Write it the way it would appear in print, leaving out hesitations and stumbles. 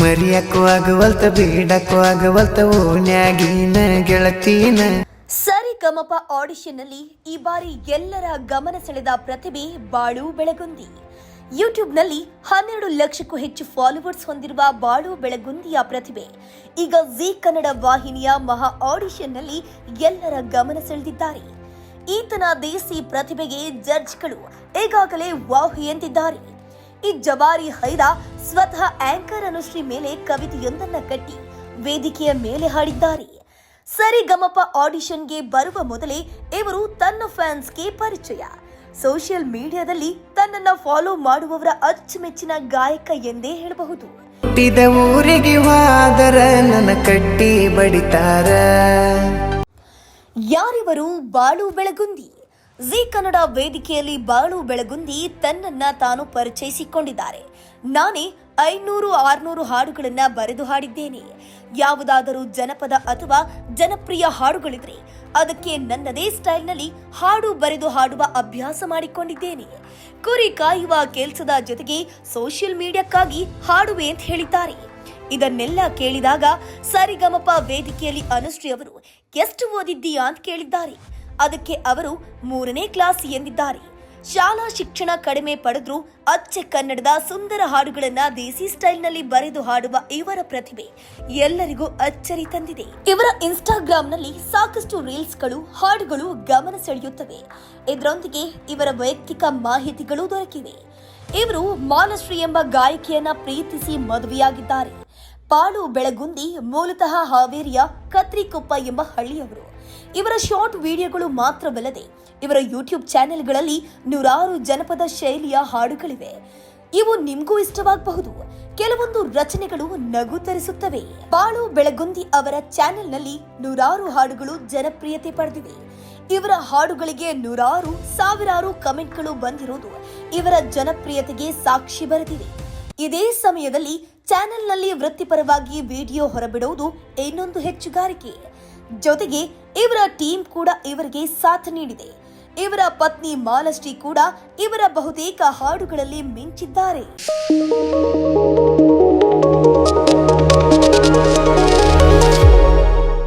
ಮರಿಯಕ್ಕೂ ಆಗವಲ್ತ ಬೇಡಕ್ಕೂ ಆಗವಲ್ತ ಓನ್ಯಾಗಿನ ಗೆಳತೀನ. ಸರಿಗಮಪ ಆಡಿಷನ್ನಲ್ಲಿ ಈ ಬಾರಿ ಎಲ್ಲರ ಗಮನ ಸೆಳೆದ ಪ್ರತಿಭೆ ಬಾಳು ಬೆಳಗುಂದಿ. ಯೂಟ್ಯೂಬ್ನಲ್ಲಿ 12 ಲಕ್ಷಕ್ಕೂ ಹೆಚ್ಚು ಫಾಲೋವರ್ಸ್ ಹೊಂದಿರುವ ಬಾಳು ಬೆಳಗುಂದಿಯ ಪ್ರತಿಭೆ ಈಗ ಜೀ ಕನ್ನಡ ವಾಹಿನಿಯ ಮಹಾ ಆಡಿಷನ್ನಲ್ಲಿ ಎಲ್ಲರ ಗಮನ ಸೆಳೆದಿದ್ದಾರೆ. ಈತನ ದೇಸಿ ಪ್ರತಿಭೆಗೆ ಜಡ್ಜ್ಗಳು ಈಗಾಗಲೇ ವಾಹ್ ಎಂದಿದ್ದಾರೆ. ಈ ಜವಾರಿ ಹೈದ ಸ್ವತಃ ಆಂಕರ್ ಅನುಶ್ರೀ ಮೇಲೆ ಕವಿತೆಯೊಂದನ್ನ ಕಟ್ಟಿ ವೇದಿಕೆಯ ಮೇಲೆ ಹಾಡಿದ್ದಾರೆ. ಸರಿಗಮಪ ಆಡಿಷನ್ಗೆ ಬರುವ ಮೊದಲೇ ಇವರು ತನ್ನ ಫ್ಯಾನ್ಸ್ಗೆ ಪರಿಚಯ. ಸೋಷಿಯಲ್ ಮೀಡಿಯಾದಲ್ಲಿ ತನ್ನನ್ನ ಫಾಲೋ ಮಾಡುವವರ ಅಚ್ಚುಮೆಚ್ಚಿನ ಗಾಯಕ ಎಂದೇ ಹೇಳಬಹುದು. ಹುಟ್ಟಿದ ಊರಿಗೆ ಹೋದರ ನನ್ನ ಕಟ್ಟಿ ಬಡಿತಾರ. ಯಾರಿವರು ಬಾಳು ಬೆಳಗುಂದಿ? ಜೀ ಕನ್ನಡ ವೇದಿಕೆಯಲ್ಲಿ ಬಾಳು ಬೆಳಗುಂದಿ ತನ್ನನ್ನ ತಾನು ಪರಿಚಯಿಸಿಕೊಂಡಿದ್ದಾರೆ. ನಾನೇ 500-600 ಹಾಡುಗಳನ್ನ ಬರೆದು ಹಾಡಿದ್ದೇನೆ. ಯಾವುದಾದರೂ ಜನಪದ ಅಥವಾ ಜನಪ್ರಿಯ ಹಾಡುಗಳಿದ್ರೆ ಅದಕ್ಕೆ ನನ್ನದೇ ಸ್ಟೈಲ್ನಲ್ಲಿ ಹಾಡು ಬರೆದು ಹಾಡುವ ಅಭ್ಯಾಸ ಮಾಡಿಕೊಂಡಿದ್ದೇನೆ. ಕುರಿ ಕಾಯುವ ಕೆಲಸದ ಜೊತೆಗೆ ಸೋಷಿಯಲ್ ಮೀಡಿಯಾಕ್ಕಾಗಿ ಹಾಡುವೆ ಅಂತ ಹೇಳಿದ್ದಾರೆ. ಇದನ್ನೆಲ್ಲ ಕೇಳಿದಾಗ ಸರಿಗಮಪ ವೇದಿಕೆಯಲ್ಲಿ ಅನುಶ್ರೀ ಅವರು ಎಷ್ಟು ಓದಿದ್ದೀಯಾ ಅಂತ ಕೇಳಿದ್ದಾರೆ. ಅದಕ್ಕೆ ಅವರು 3ನೇ ಕ್ಲಾಸ್ ಎಂದಿದ್ದಾರೆ. ಶಾಲಾ ಶಿಕ್ಷಣ ಕಡಿಮೆ ಪಡೆದ್ರೂ ಅಚ್ಚೆ ಕನ್ನಡದ ಸುಂದರ ಹಾಡುಗಳನ್ನ ದೇಸಿ ಸ್ಟೈಲ್ನಲ್ಲಿ ಬರೆದು ಹಾಡುವ ಇವರ ಪ್ರತಿಭೆ ಎಲ್ಲರಿಗೂ ಅಚ್ಚರಿ ತಂದಿದೆ. ಇವರ ಇನ್ಸ್ಟಾಗ್ರಾಂನಲ್ಲಿ ಸಾಕಷ್ಟು ರೀಲ್ಸ್ಗಳು, ಹಾಡುಗಳು ಗಮನ ಸೆಳೆಯುತ್ತವೆ. ಇದರೊಂದಿಗೆ ಇವರ ವೈಯಕ್ತಿಕ ಮಾಹಿತಿಗಳು ದೊರಕಿವೆ. ಇವರು ಮಾಲಶ್ರೀ ಎಂಬ ಗಾಯಕಿಯನ್ನ ಪ್ರೀತಿಸಿ ಮದುವೆಯಾಗಿದ್ದಾರೆ. ಬಾಳು ಬೆಳಗುಂದಿ ಮೂಲತಃ ಹಾವೇರಿಯ ಕತ್ರಿಕೊಪ್ಪ ಎಂಬ ಹಳ್ಳಿಯವರು. ಇವರ ಶಾರ್ಟ್ ವಿಡಿಯೋಗಳು ಮಾತ್ರವಲ್ಲದೆ ಇವರ ಯೂಟ್ಯೂಬ್ ಚಾನೆಲ್ಗಳಲ್ಲಿ 100 ಜನಪದ ಶೈಲಿಯ ಹಾಡುಗಳಿವೆ. ಇವು ನಿಮ್ಗೂ ಇಷ್ಟವಾಗಬಹುದು. ಕೆಲವೊಂದು ರಚನೆಗಳು ನಗು ತರಿಸುತ್ತವೆ. ಬಾಳು ಬೆಳಗುಂದಿ ಅವರ ಚಾನೆಲ್ನಲ್ಲಿ 100 ಹಾಡುಗಳು ಜನಪ್ರಿಯತೆ ಪಡೆದಿವೆ. ಇವರ ಹಾಡುಗಳಿಗೆ 100,000 ಕಮೆಂಟ್ಗಳು ಬಂದಿರುವುದು ಇವರ ಜನಪ್ರಿಯತೆಗೆ ಸಾಕ್ಷಿ ಬರೆದಿದೆ. ಇದೇ ಸಮಯದಲ್ಲಿ ಚಾನೆಲ್ನಲ್ಲಿ ವೃತ್ತಿಪರವಾಗಿ ವಿಡಿಯೋ ಹೊರಬಿಡುವುದು ಇನ್ನೊಂದು ಹೆಚ್ಚುಗಾರಿಕೆ. ಜೊತೆಗೆ ಇವರ ಟೀಮ್ ಕೂಡ ಇವರಿಗೆ ಸಾಥ್ ನೀಡಿದೆ. ಇವರ ಪತ್ನಿ ಮಾಲಶ್ರೀ ಕೂಡ ಇವರ ಬಹುತೇಕ ಹಾಡುಗಳಲ್ಲಿ ಮಿಂಚಿದ್ದಾರೆ.